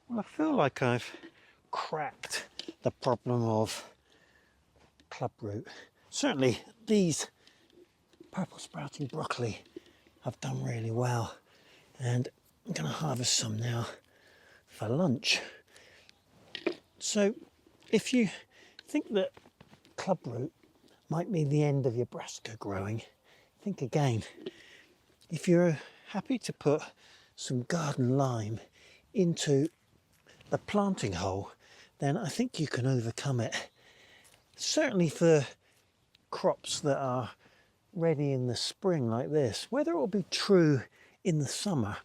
Well, I feel like I've cracked the problem of clubroot. Certainly these purple sprouting broccoli have done really well, and I'm going to harvest some now for lunch. So if you think that clubroot might mean the end of your brassica growing, think again. If you're happy to put some garden lime into the planting hole, then I think you can overcome it. Certainly for crops that are ready in the spring like this. Whether it will be true in the summer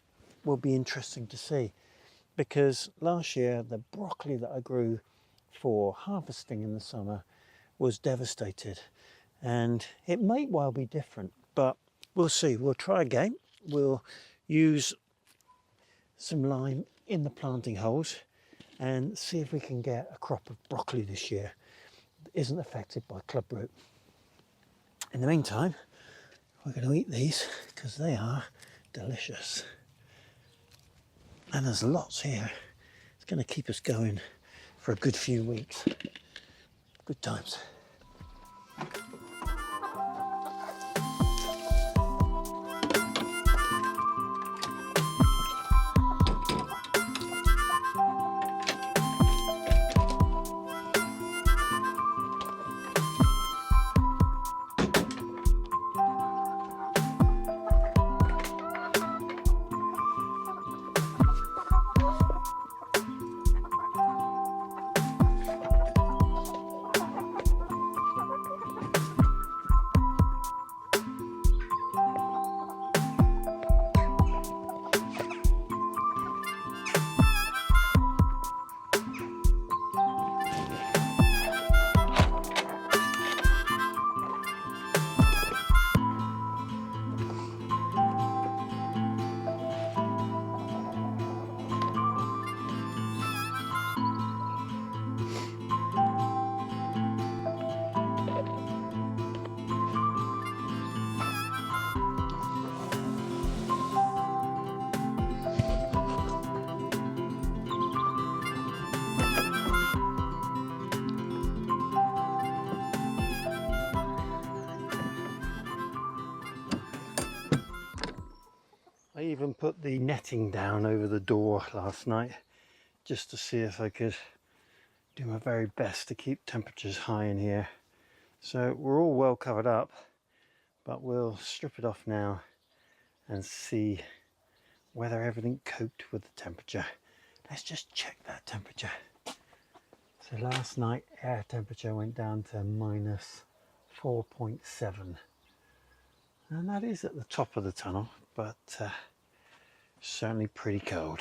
will be interesting to see, because last year the broccoli that I grew for harvesting in the summer was devastated, and it may well be different, but we'll see. We'll try again. We'll use some lime in the planting holes and see if we can get a crop of broccoli this year that isn't affected by clubroot. In the meantime, we're going to eat these because they are delicious. And there's lots here. It's going to keep us going for a good few weeks. Good times. I even put the netting down over the door last night just to see if I could do my very best to keep temperatures high in here. So we're all well covered up, but we'll strip it off now and see whether everything coped with the temperature. Let's just check that temperature. So last night air temperature went down to minus 4.7, and that is at the top of the tunnel, but certainly pretty cold.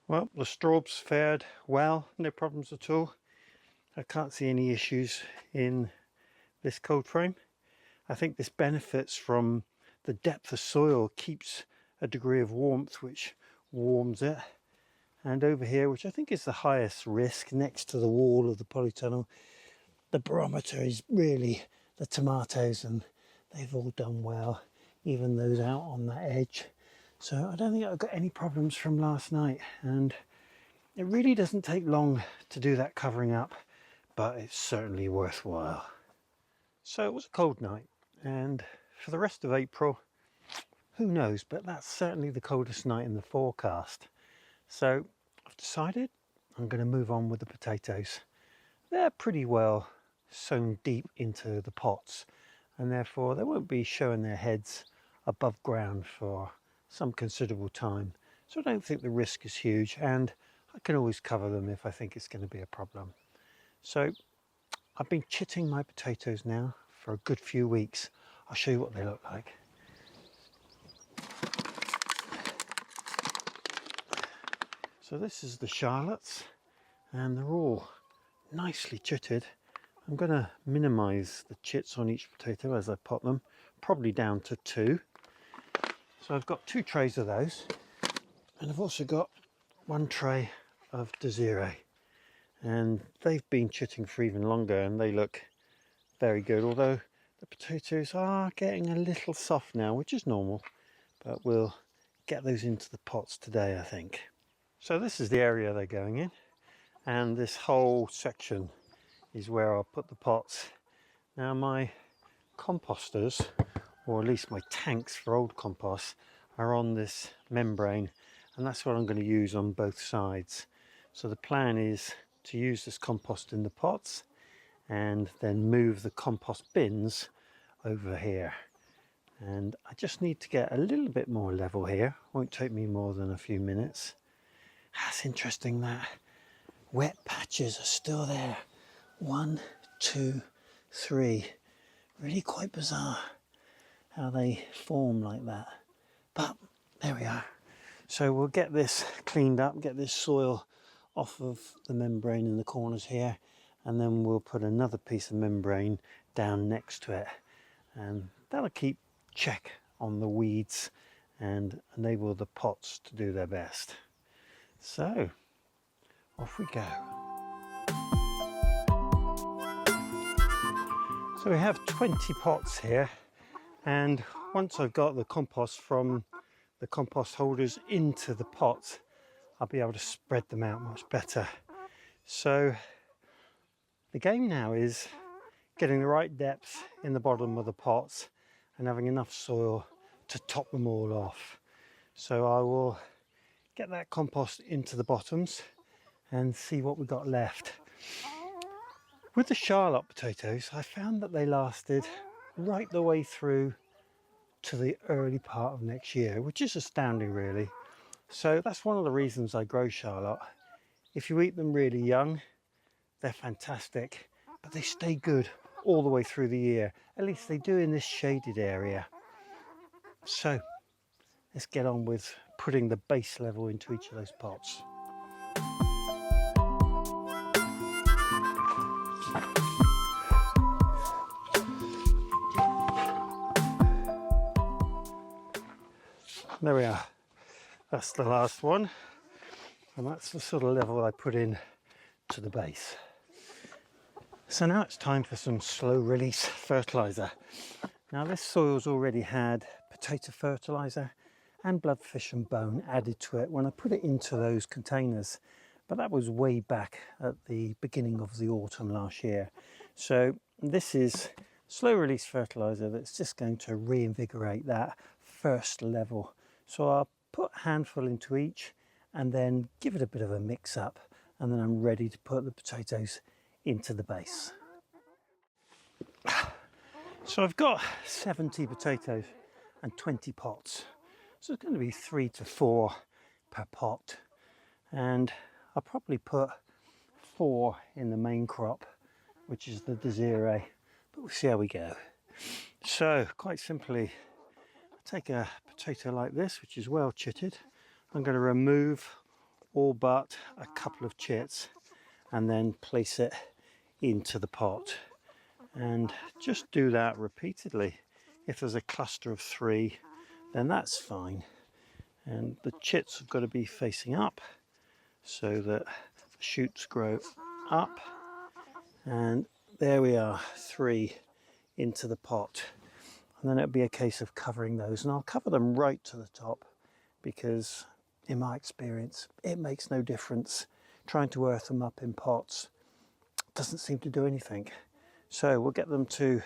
Well, the straws fared well, no problems at all. I can't see any issues in this cold frame. I think this benefits from the depth of soil, keeps a degree of warmth which warms it. And over here, which I think is the highest risk next to the wall of the polytunnel, the barometer is really the tomatoes, and they've all done well, even those out on that edge. So I don't think I've got any problems from last night, and it really doesn't take long to do that covering up, but it's certainly worthwhile. So it was a cold night, and for the rest of April, who knows, but that's certainly the coldest night in the forecast. So I've decided I'm going to move on with the potatoes. They're pretty well sown deep into the pots, and therefore they won't be showing their heads above ground for some considerable time. So I don't think the risk is huge, and I can always cover them if I think it's going to be a problem. So I've been chitting my potatoes now for a good few weeks. I'll show you what they look like. So this is the Charlottes, and they're all nicely chitted. I'm going to minimize the chits on each potato as I pot them, probably down to 2. So I've got 2 trays of those, and I've also got 1 tray of Desiree, and they've been chitting for even longer and they look very good, although the potatoes are getting a little soft now, which is normal, but we'll get those into the pots today, I think. So this is the area they're going in, and this whole section is where I'll put the pots. Now my composters, or at least my tanks for old compost, are on this membrane, and that's what I'm going to use on both sides. So the plan is to use this compost in the pots and then move the compost bins over here. And I just need to get a little bit more level here. Won't take me more than a few minutes. That's interesting that wet patches are still there. 1, 2, 3. Really quite bizarre how they form like that. But there we are. So we'll get this cleaned up, get this soil off of the membrane in the corners here, and then we'll put another piece of membrane down next to it. And that'll keep check on the weeds and enable the pots to do their best. So off we go. So we have 20 pots here, and once I've got the compost from the compost holders into the pots, I'll be able to spread them out much better. So the game now is getting the right depth in the bottom of the pots and having enough soil to top them all off. So I will get that compost into the bottoms and see what we've got left. With the Charlotte potatoes, I found that they lasted right the way through to the early part of next year, which is astounding really. So that's one of the reasons I grow Charlotte. If you eat them really young, they're fantastic, but they stay good all the way through the year. At least they do in this shaded area. So let's get on with putting the base level into each of those pots. There we are. That's the last one, and that's the sort of level I put in to the base. So now it's time for some slow release fertilizer. Now this soil's already had potato fertilizer and bloodfish and bone added to it when I put it into those containers, but that was way back at the beginning of the autumn last year. So this is slow release fertilizer that's just going to reinvigorate that first level. So I'll put a handful into each and then give it a bit of a mix up, and then I'm ready to put the potatoes into the base. So I've got 70 potatoes and 20 pots. So it's going to be 3 to 4 per pot. And I'll probably put 4 in the main crop, which is the Desiree, but we'll see how we go. So quite simply, take a potato like this, which is well chitted. I'm going to remove all but a couple of chits and then place it into the pot, and just do that repeatedly. If there's a cluster of 3, then that's fine, and the chits have got to be facing up so that the shoots grow up. And there we are, 3 into the pot. And then it'll be a case of covering those, and I'll cover them right to the top because in my experience it makes no difference. Trying to earth them up in pots doesn't seem to do anything. So we'll get them to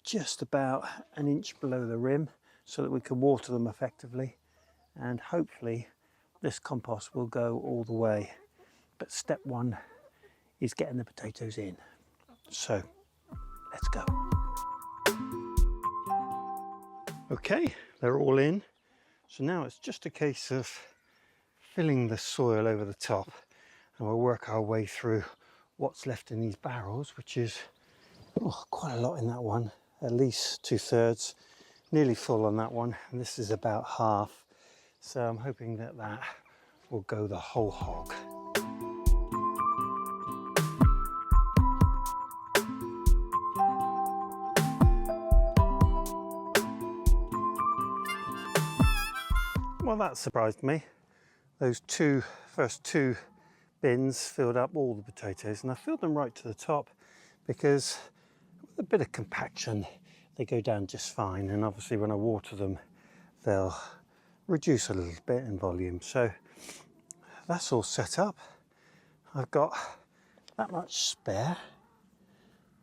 just about an inch below the rim so that we can water them effectively, and hopefully this compost will go all the way. But step 1 is getting the potatoes in. So let's go. Okay, they're all in. So now it's just a case of filling the soil over the top, and we'll work our way through what's left in these barrels, which is quite a lot in that one, at least 2/3, nearly full on that one, and this is about half. So I'm hoping that that will go the whole hog. Well, that surprised me. Those first two bins filled up all the potatoes, and I filled them right to the top because with a bit of compaction they go down just fine, and obviously when I water them they'll reduce a little bit in volume. So that's all set up. I've got that much spare,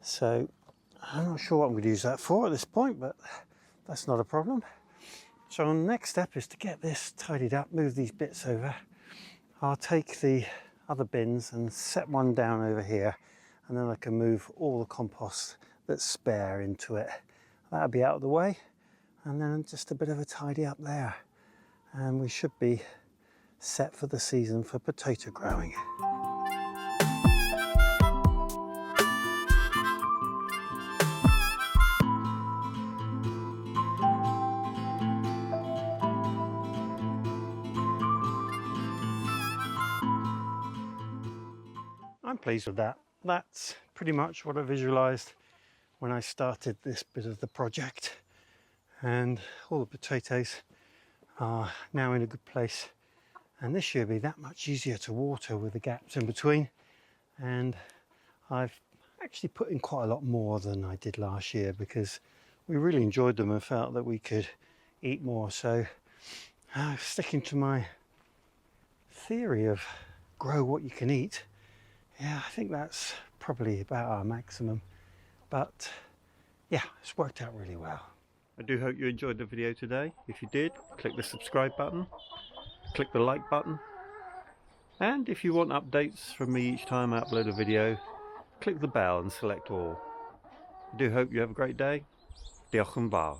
so I'm not sure what I'm going to use that for at this point, but that's not a problem. So the next step is to get this tidied up, move these bits over. I'll take the other bins and set one down over here, and then I can move all the compost that's spare into it. That'll be out of the way, and then just a bit of a tidy up there, and we should be set for the season for potato growing. I'm pleased with that. That's pretty much what I visualized when I started this bit of the project, and all the potatoes are now in a good place, and this year will be that much easier to water with the gaps in between. And I've actually put in quite a lot more than I did last year because we really enjoyed them and felt that we could eat more. So sticking to my theory of grow what you can eat, yeah, I think that's probably about our maximum, but yeah, it's worked out really well. I do hope you enjoyed the video today. If you did, click the subscribe button, click the like button, and if you want updates from me each time I upload a video, click the bell and select all. I do hope you have a great day. Diolch yn fawr.